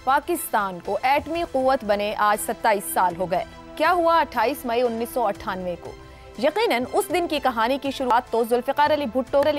پاکستان کو ایٹمی قوت بنے آج 27 سال ہو گئے۔ کیا ہوا 28 مئی 1998 کو؟ یقیناً اس دن کی کہانی کی شروعات تو ذوالفقار علی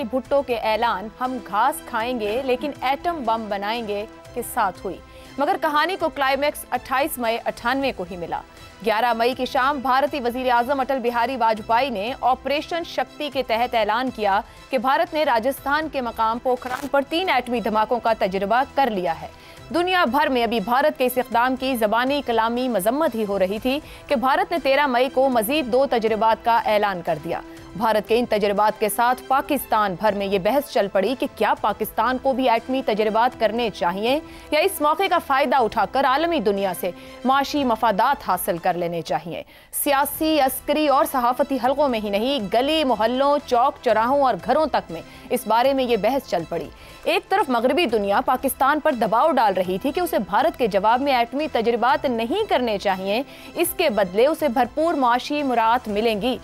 بھٹو کے اعلان ہم گھاس کھائیں گے لیکن ایٹم بم بنائیں گے کے ساتھ ہوئی، مگر کہانی کو کلائمیکس 28 مئی 98 کو ہی ملا۔ 11 مئی کی شام بھارتی وزیر اعظم اٹل بہاری واجپئی نے آپریشن شکتی کے تحت اعلان کیا کہ بھارت نے راجستھان کے مقام پوکھران پر 3 ایٹمی دھماکوں کا تجربہ کر لیا ہے۔ دنیا بھر میں ابھی بھارت کے اس اقدام کی زبانی کلامی مذمت ہی ہو رہی تھی کہ بھارت نے 13 مئی کو مزید 2 تجربات کا اعلان کر دیا۔ بھارت کے ان تجربات کے ساتھ پاکستان بھر میں یہ بحث چل پڑی کہ کیا پاکستان کو بھی ایٹمی تجربات کرنے چاہیے یا اس موقع کا فائدہ اٹھا کر عالمی دنیا سے معاشی مفادات حاصل کر لینے چاہیے۔ سیاسی، عسکری اور صحافتی حلقوں میں ہی نہیں، گلی محلوں، چوک چوراہوں اور گھروں تک میں اس بارے میں یہ بحث چل پڑی۔ ایک طرف مغربی دنیا پاکستان پر دباؤ ڈال رہی تھی کہ اسے بھارت کے جواب میں ایٹمی تجربات نہیں کرنے چاہیے، اس کے بدلے اسے بھرپور معاشی مراعات ملیں گی۔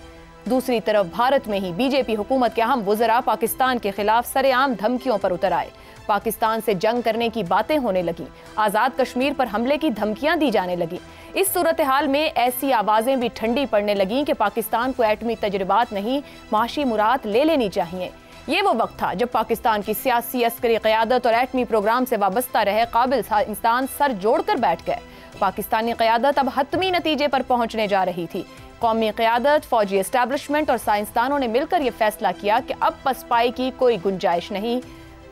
دوسری طرف بھارت میں ہی بی جے پی حکومت کے اہم وزراء پاکستان کے خلاف سرے عام دھمکیوں پر اتر آئے، پاکستان سے جنگ کرنے کی باتیں ہونے لگیں، آزاد کشمیر پر حملے کی دھمکیاں دی جانے لگیں۔ اس صورتحال میں ایسی آوازیں بھی ٹھنڈی پڑنے لگیں کہ پاکستان کو ایٹمی تجربات نہیں، معاشی مراعات لے لینی چاہیے۔ یہ وہ وقت تھا جب پاکستان کی سیاسی، عسکری قیادت اور ایٹمی پروگرام سے وابستہ رہے قابل انسان سر جوڑ کر بیٹھ گئے۔ پاکستانی قیادت اب حتمی نتیجے پر پہنچنے جا رہی تھی۔ قومی قیادت، فوجی اسٹیبلشمنٹ اور سائنسدانوں نے مل کر یہ فیصلہ کیا کہ اب پسپائی کی کوئی گنجائش نہیں۔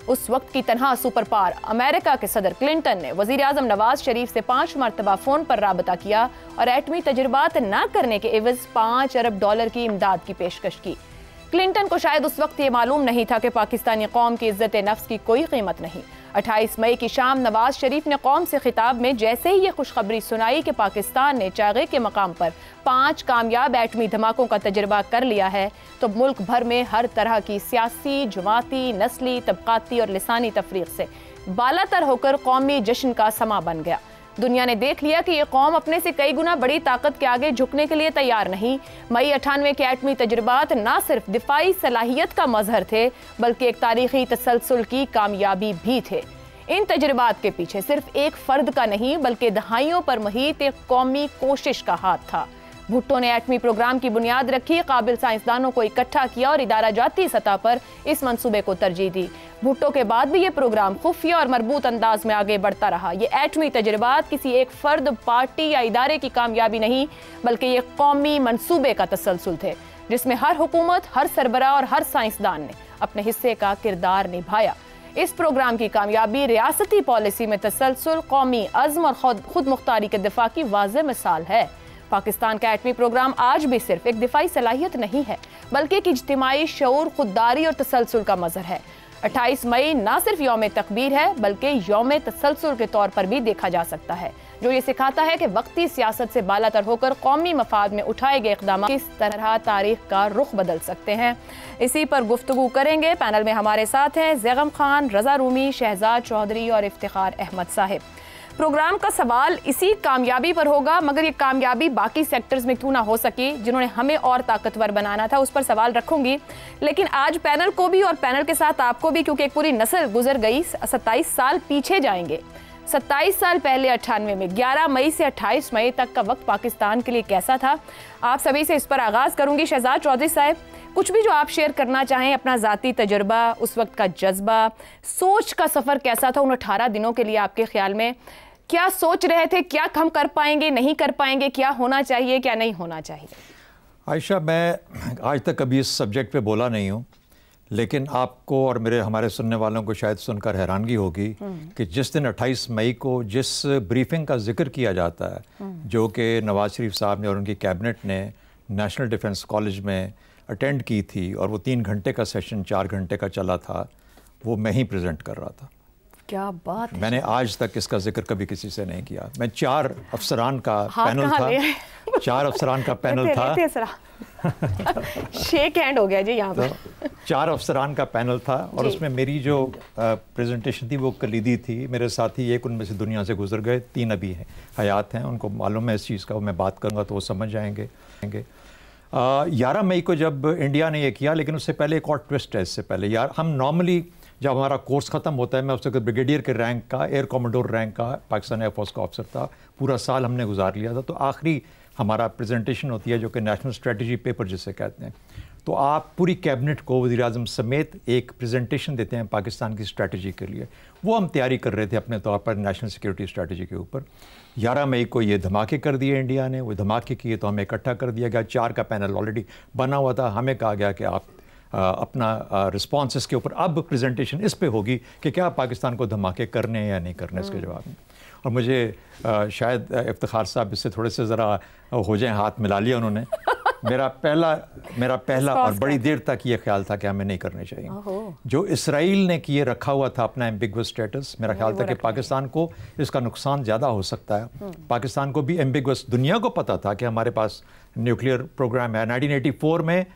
اس وقت کی تنہا سپر پاور امریکہ کے صدر کلنٹن نے وزیر اعظم نواز شریف سے 5 مرتبہ فون پر رابطہ کیا اور ایٹمی تجربات نہ کرنے کے عوض $5 ارب کی امداد کی پیشکش کی۔ کلنٹن کو شاید اس وقت یہ معلوم نہیں تھا کہ پاکستانی قوم کی عزت نفس کی کوئی قیمت نہیں۔ 28 مئی کی شام نواز شریف نے قوم سے خطاب میں جیسے ہی یہ خوشخبری سنائی کہ پاکستان نے چاغے کے مقام پر 5 کامیاب ایٹمی دھماکوں کا تجربہ کر لیا ہے، تو ملک بھر میں ہر طرح کی سیاسی، جماعتی، نسلی، طبقاتی اور لسانی تفریق سے بالا تر ہو کر قومی جشن کا سما بن گیا۔ دنیا نے دیکھ لیا کہ یہ قوم اپنے سے کئی گنا بڑی طاقت کے آگے جھکنے کے لیے تیار نہیں۔ مئی 98 کے ایٹمی تجربات نہ صرف دفاعی صلاحیت کا مظہر تھے بلکہ ایک تاریخی تسلسل کی کامیابی بھی تھے۔ ان تجربات کے پیچھے صرف ایک فرد کا نہیں بلکہ دہائیوں پر محیط ایک قومی کوشش کا ہاتھ تھا۔ بھٹو نے ایٹمی پروگرام کی بنیاد رکھی، قابل سائنسدانوں کو اکٹھا کیا اور ادارہ جاتی سطح پر اس منصوبے کو ترجیح دی۔ بھٹو کے بعد بھی یہ پروگرام خفیہ اور مربوط انداز میں آگے بڑھتا رہا۔ یہ ایٹمی تجربات کسی ایک فرد، پارٹی یا ادارے کی کامیابی نہیں بلکہ یہ قومی منصوبے کا تسلسل تھے جس میں ہر حکومت، ہر سربراہ اور ہر سائنسدان نے اپنے حصے کا کردار نبھایا۔ اس پروگرام کی کامیابی ریاستی پالیسی میں تسلسل، قومی عزم اور خود مختاری کے دفاع کی واضح مثال ہے۔ پاکستان کا ایٹمی پروگرام آج بھی صرف ایک دفاعی صلاحیت نہیں ہے بلکہ ایک اجتماعی شعور، خودداری اور تسلسل کا مظہر ہے۔ 28 مئی نہ صرف یوم تکبیر ہے بلکہ یوم تسلسل کے طور پر بھی دیکھا جا سکتا ہے، جو یہ سکھاتا ہے کہ وقتی سیاست سے بالا تر ہو کر قومی مفاد میں اٹھائے گئے اقدامات کس طرح تاریخ کا رخ بدل سکتے ہیں۔ اسی پر گفتگو کریں گے۔ پینل میں ہمارے ساتھ ہیں زیغم خان، رضا رومی، شہزاد چودھری اور افتخار احمد صاحب۔ پروگرام کا سوال اسی کامیابی پر ہوگا، مگر یہ کامیابی باقی سیکٹرز میں کیوں نہ ہو سکی جنہوں نے ہمیں اور طاقتور بنانا تھا، اس پر سوال رکھوں گی۔ لیکن آج پینل کو بھی اور پینل کے ساتھ آپ کو بھی، کیونکہ ایک پوری نسل گزر گئی، 27 سال پیچھے جائیں گے۔ 27 سال پہلے 98 میں 11 مئی سے 28 مئی تک کا وقت پاکستان کے لیے کیسا تھا؟ آپ سبھی سے اس پر آغاز کروں گی۔ شہزاد چودھری صاحب، کچھ بھی جو آپ شیئر کرنا چاہیں، اپنا ذاتی تجربہ، اس وقت کا جذبہ، سوچ کا سفر کیسا تھا ان 18 دنوں کے لیے آپ کے خیال میں؟ کیا سوچ رہے تھے، کیا ہم کر پائیں گے، نہیں کر پائیں گے، کیا ہونا چاہیے، کیا نہیں ہونا چاہیے؟ عائشہ، میں آج تک کبھی اس سبجیکٹ پہ بولا نہیں ہوں، لیکن آپ کو اور ہمارے سننے والوں کو شاید سن کر حیرانگی ہوگی کہ جس دن 28 مئی کو جس بریفنگ کا ذکر کیا جاتا ہے، جو کہ نواز شریف صاحب نے اور ان کی کیبنٹ نے نیشنل ڈیفنس کالج میں اٹینڈ کی تھی، اور وہ 3 گھنٹے کا سیشن 4 گھنٹے کا چلا تھا، وہ میں ہی پریزنٹ کر رہا تھا۔ کیا بات ہے! میں نے آج تک اس کا ذکر کبھی کسی سے نہیں کیا۔ میں 4 افسران کا پینل تھا، 4 افسران کا پینل تھا، شیک ہینڈ ہو گیا جی یہاں پر۔ 4 افسران کا پینل تھا، اور اس میں میری جو پریزنٹیشن تھی وہ کلیدی تھی۔ میرے ساتھی ایک ان میں سے دنیا سے گزر گئے، 3 ابھی ہیں، حیات ہیں، ان کو معلوم ہے اس چیز کا، میں بات کروں گا تو وہ سمجھ جائیں گے۔ 11 مئی کو جب انڈیا نے یہ کیا، لیکن اس سے پہلے ایک اور ٹوسٹ ہے۔ اس سے پہلے ہم نارملی जब हमारा कोर्स ख़त्म होता है, मैं उस वक्त ब्रिगेडियर के रैंक का, एयर कॉमोडोर रैंक का पाकिस्तान एयरफोर्स का ऑफिसर था, पूरा साल हमने गुजार लिया था। तो आखिरी हमारा प्रेजेंटेशन होती है जो कि नेशनल स्ट्रेटजी पेपर जिसे कहते हैं, तो आप पूरी कैबिनेट को वज़ीर आज़म समेत एक प्रेजेंटेशन देते हैं पाकिस्तान की स्ट्रेटजी के लिए। वो हम तैयारी कर रहे थे अपने तौर पर नेशनल सिक्योरिटी स्ट्रेटजी के ऊपर। 11 मई को ये धमाके कर दिए इंडिया ने, वो धमाके किए तो हमें इकट्ठा कर दिया गया, 4 का पैनल ऑलरेडी बना हुआ था। हमें कहा गया कि आप अपना रिस्पॉन्स इसके ऊपर, अब प्रेजेंटेशन इस पे होगी कि क्या पाकिस्तान को धमाके करने हैं या नहीं करने इसके जवाब में। और मुझे शायद इफ्तिखार साहब इससे थोड़े से ज़रा हो जाए, हाथ मिला लिया उन्होंने। मेरा पहला और बड़ी देर तक ये ख्याल था कि हमें नहीं करने चाहिए। जो इसराइल ने किए रखा हुआ था अपना एम्बिगुअस स्टेटस, मेरा ख्याल था कि पाकिस्तान को इसका नुकसान ज़्यादा हो सकता है। पाकिस्तान को भी एम्बिगुअस, दुनिया को पता था कि हमारे पास न्यूक्लियर प्रोग्राम है। 1984 में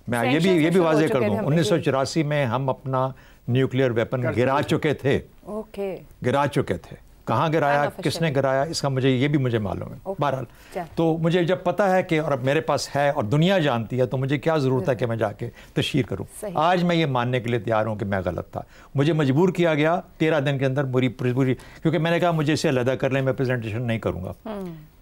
मैं ये भी वाज़ेह कर दूं, 1984 में हम अपना न्यूक्लियर वेपन गिरा चुके थे। गिरा चुके थे। कहाँ गिराया, किसने गिराया, इसका मुझे मालूम है। बहरहाल, तो मुझे जब पता है कि और मेरे पास है और दुनिया जानती है, तो मुझे क्या ज़रूरत है कि मैं जाके तशहीर करूँ। आज मैं ये मानने के लिए तैयार हूँ कि मैं गलत था। मुझे मजबूर किया गया 13 दिन के अंदर पूरी, क्योंकि मैंने कहा मुझे इसे अलहदा कर लें, मैं प्रेजेंटेशन नहीं करूँगा।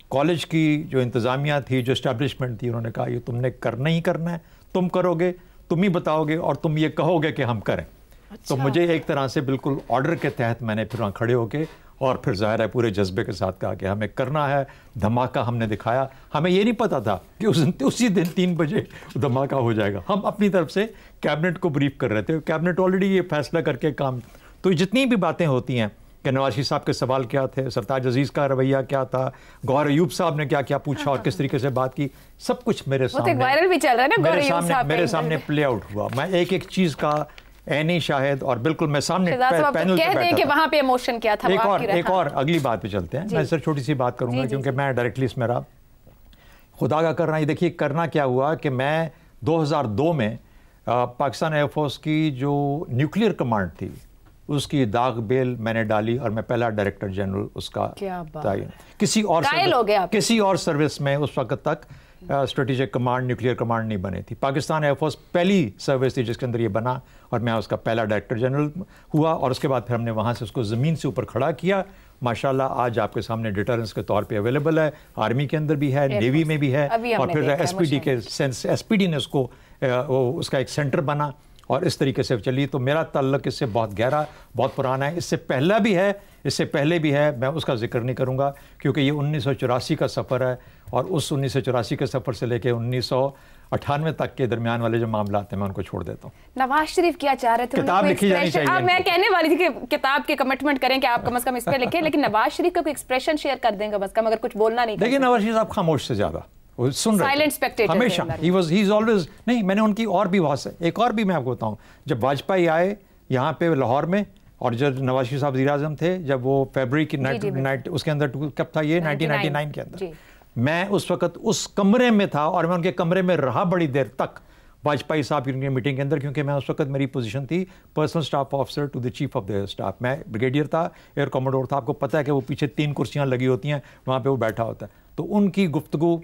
कॉलेज की जो इंतज़ामिया थी, जो इस्टेब्लिशमेंट थी, उन्होंने कहा ये तुमने करना ही करना है, तुम करोगे, तुम ही बताओगे और तुम ये कहोगे कि हम करें। तो मुझे एक तरह से बिल्कुल ऑर्डर के तहत मैंने फिर वहाँ खड़े होके और फिर ज़ाहिर है पूरे जज्बे के साथ कहा कि हमें करना है। धमाका हमने दिखाया। हमें ये नहीं पता था कि उसी दिन 3 बजे धमाका हो जाएगा। हम अपनी तरफ से कैबिनेट को ब्रीफ कर रहे थे। कैबिनेट ऑलरेडी ये फैसला करके काम, तो जितनी भी बातें होती हैं कि नवाज शरीफ साहब के सवाल क्या थे, सरताज अजीज़ का रवैया क्या था, गौहर अयूब साहब ने क्या क्या पूछा और किस तरीके से बात की, सब कुछ मेरे सामने वायरल भी चल रहा है ना, मेरे सामने प्ले आउट हुआ। मैं एक एक चीज़ का ऐनी शाहिद और बिल्कुल मैं सामने पैनल पे बैठा था। कि वहाँ पे इमोशन क्या था। एक और अगली बात पे चलते हैं। मैं सिर्फ छोटी सी बात करूंगा क्योंकि मैं डायरेक्टली इसमें रहा। खुदा का करना, ये देखिए करना क्या हुआ कि मैं 2002 में पाकिस्तान एयरफोर्स की जो न्यूक्लियर कमांड थी उसकी दाग बेल मैंने डाली और मैं पहला डायरेक्टर जनरल उसका तयन। किसी और सर्विस में उस वक्त तक स्ट्रेटेजिक कमांड, न्यूक्लियर कमांड नहीं बनी थी। पाकिस्तान एयरफोर्स पहली सर्विस थी जिसके अंदर ये बना और मैं उसका पहला डायरेक्टर जनरल हुआ। और उसके बाद फिर हमने वहाँ से उसको ज़मीन से ऊपर खड़ा किया। माशाल्लाह आज आपके सामने डिटरेंस के तौर पे अवेलेबल है, आर्मी के अंदर भी है, नेवी में भी है, और फिर एसपीडी ने उसको उसका एक सेंटर बना और इस तरीके से चली। तो मेरा ताल्लुक इससे बहुत गहरा, बहुत पुराना है। इससे पहला भी है, इससे पहले भी है, मैं उसका जिक्र नहीं करूँगा क्योंकि ये 1984 का सफ़र है और उस 1984 के सफ़र से लेकर 1998 तक के दरमियान वाले जो मामला हैं मैं उनको छोड़ देता हूँ। नवाज शरीफ क्या चाह रहे थे? किताब लिखी जानी चाहिए। मैं कहने वाली थी कि किताब की कमिटमेंट करें कि आप कम से कम इस पे लिखें, लेकिन नवाज शरीफ का कोई एक्सप्रेशन शेयर कर देंगे बस कम, अगर कुछ बोलना नहीं। देखिए नवाज शरीफ साहब खामोश से ज़्यादा सुन रहे थे हमेशा। ही इज ऑलवेज, नहीं मैंने उनकी और भी बहुत से, एक और भी मैं आपको बताऊं, जब वाजपेयी आए यहाँ पे लाहौर में और जब नवाज शरीफ साहब वज़ीर आज़म थे, जब वो फरवरी की नाइट उसके अंदर कब था ये 1999 के अंदर, मैं उस वक्त उस कमरे में था और मैं उनके कमरे में रहा बड़ी देर तक वाजपेयी साहब की मीटिंग के अंदर, क्योंकि मैं उस वक्त मेरी पोजीशन थी personal staff officer to the chief of the staff. मैं ब्रिगेडियर था, एयर कॉमोडोर था। आपको पता है कि वो पीछे 3 कुर्सियाँ लगी होती हैं, वहाँ पर वो बैठा होता है। तो उनकी गुफ्तगू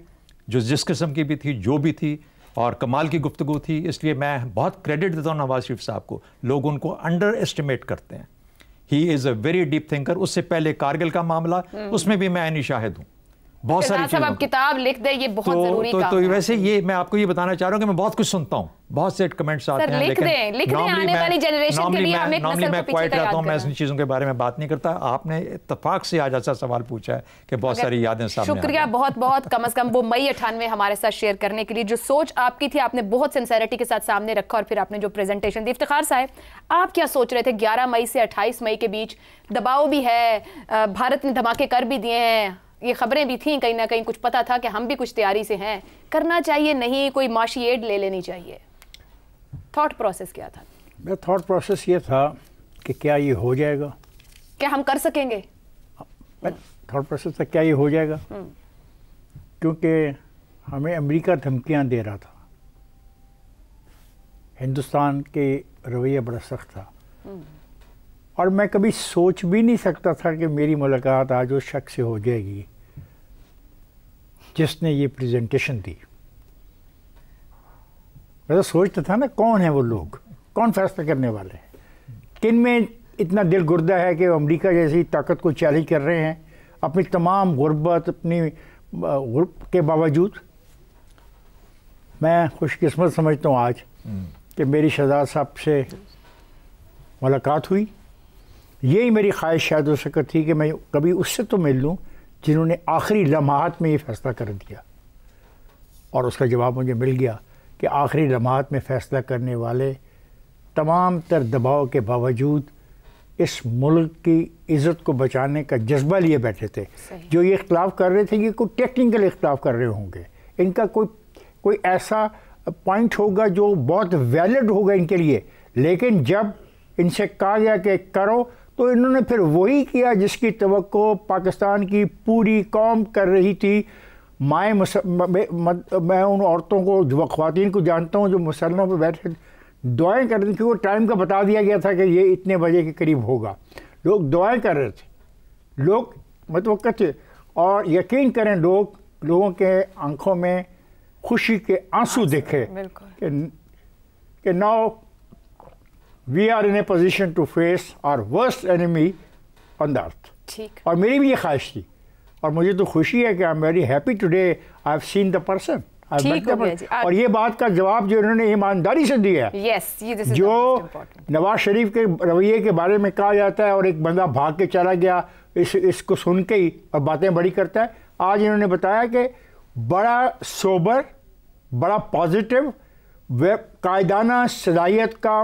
जो जिस किस्म की भी थी, जो भी थी, और कमाल की गुफ्तगू थी, इसलिए मैं बहुत क्रेडिट देता हूँ नवाज शरीफ साहब को। लोग उनको अंडर एस्टिमेट करते हैं। He is a very deep thinker. उससे पहले कारगिल का मामला, उसमें भी मैं ऐनी शाहिद हूँ। बहुत सारी चीज़ें आप किताब लिख दे, ये बहुत जरूरी काम है। तो वैसे ये मैं आपको ये बताना चाह रहा हूँ कि मैं बहुत कुछ सुनता हूँ, बहुत से कमेंट्स आते हैं, लेकिन नॉर्मली मैं क्वाइट रहता हूँ, मैं इन चीज़ों के बारे में बात नहीं करता। आपने इत्तेफाक से आज ऐसा सवाल पूछा है कि बहुत सारी यादें सामने। शुक्रिया बहुत बहुत, कम से कम वो मई 98 हमारे साथ शेयर करने के लिए। जो सोच आपकी थी आपने बहुत सिंसेरिटी के साथ सामने रखा और फिर आपने जो प्रेजेंटेशन दी। इफ्तिखार साहब, आप क्या सोच रहे थे? 11 मई से 28 मई के बीच दबाव भी है, भारत ने धमाके कर भी दिए हैं, ये खबरें भी थीं, कहीं ना कहीं कुछ पता था कि हम भी कुछ तैयारी से हैं, करना चाहिए नहीं, कोई माशी एड ले लेनी चाहिए? थॉट प्रोसेस क्या था? मेरा थॉट प्रोसेस ये था कि क्या ये हो जाएगा, क्या हम कर सकेंगे। थॉट प्रोसेस था क्या ये हो जाएगा, क्योंकि हमें अमेरिका धमकियां दे रहा था, हिंदुस्तान के रवैया बड़ा सख्त था, और मैं कभी सोच भी नहीं सकता था कि मेरी मुलाकात आज उस शख्स से हो जाएगी जिसने ये प्रेजेंटेशन दी। मैं तो सोचता था ना कौन है वो लोग, कौन फैसला करने वाले हैं, किन में इतना दिल गुर्दा है कि अमेरिका जैसी ताकत को चैलेंज कर रहे हैं अपनी तमाम गुर्बत अपनी के बावजूद। मैं खुशकिस्मत समझता हूँ आज कि मेरी शहजाद साहब से मुलाकात हुई। यही मेरी ख्वाहिश शायद हो सकती थी कि मैं कभी उससे तो मिल लूँ जिन्होंने आखिरी लम्हात में ये फ़ैसला कर दिया, और उसका जवाब मुझे मिल गया कि आखिरी लम्हात में फ़ैसला करने वाले तमाम तर दबाव के बावजूद इस मुल्क की इज़्ज़त को बचाने का जज्बा लिए बैठे थे। जो ये इख्तिलाफ़ कर रहे थे ये कोई टेक्निकल इख्तिलाफ़ कर रहे होंगे, इनका कोई ऐसा पॉइंट होगा जो बहुत वैलिड होगा इनके लिए, लेकिन जब इनसे कहा गया कि करो तो इन्होंने फिर वही किया जिसकी तवक्को पाकिस्तान की पूरी कौम कर रही थी। मैं उन औरतों को, जो ख़वातीन को जानता हूँ जो मुसल्लों पर बैठे दुआएं कर रही थी, वो टाइम का बता दिया गया था कि ये इतने बजे के करीब होगा, लोग दुआएं कर रहे थे, लोग मतवक्किल थे, और यकीन करें लोगों के आंखों में खुशी के आंसू दिखे कि now we are in a position to face our worst enemy on the earth. ठीक। और मेरी भी ये ख्वाहिश थी, और मुझे तो खुशी है कि I am very happy today I have seen the person. और ये बात का जवाब जो इन्होंने ईमानदारी से दिया है, जो नवाज शरीफ के रवैये के बारे में कहा जाता है और एक बंदा भाग के चला गया इसको सुन के ही और बातें बड़ी करता है, आज इन्होंने बताया कि बड़ा सोबर, बड़ा पॉजिटिव, कायदाना सलाहियत का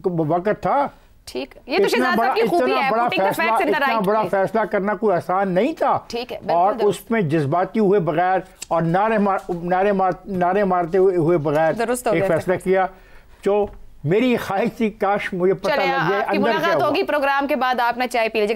वक़्त था। ठीक, ये तो शहजाद साहब की खूबी है, इतना बड़ा फैसला करना कोई आसान नहीं था। ठीक है, और उसमें जज्बाती हुए बगैर और नारे मारते हुए बगैर एक फैसला किया। जो मेरी ख्वाहिश थी काश मुझे पता लग जाए। मुलाकात होगी प्रोग्राम के बाद, आप ना चाय पी लीजिए।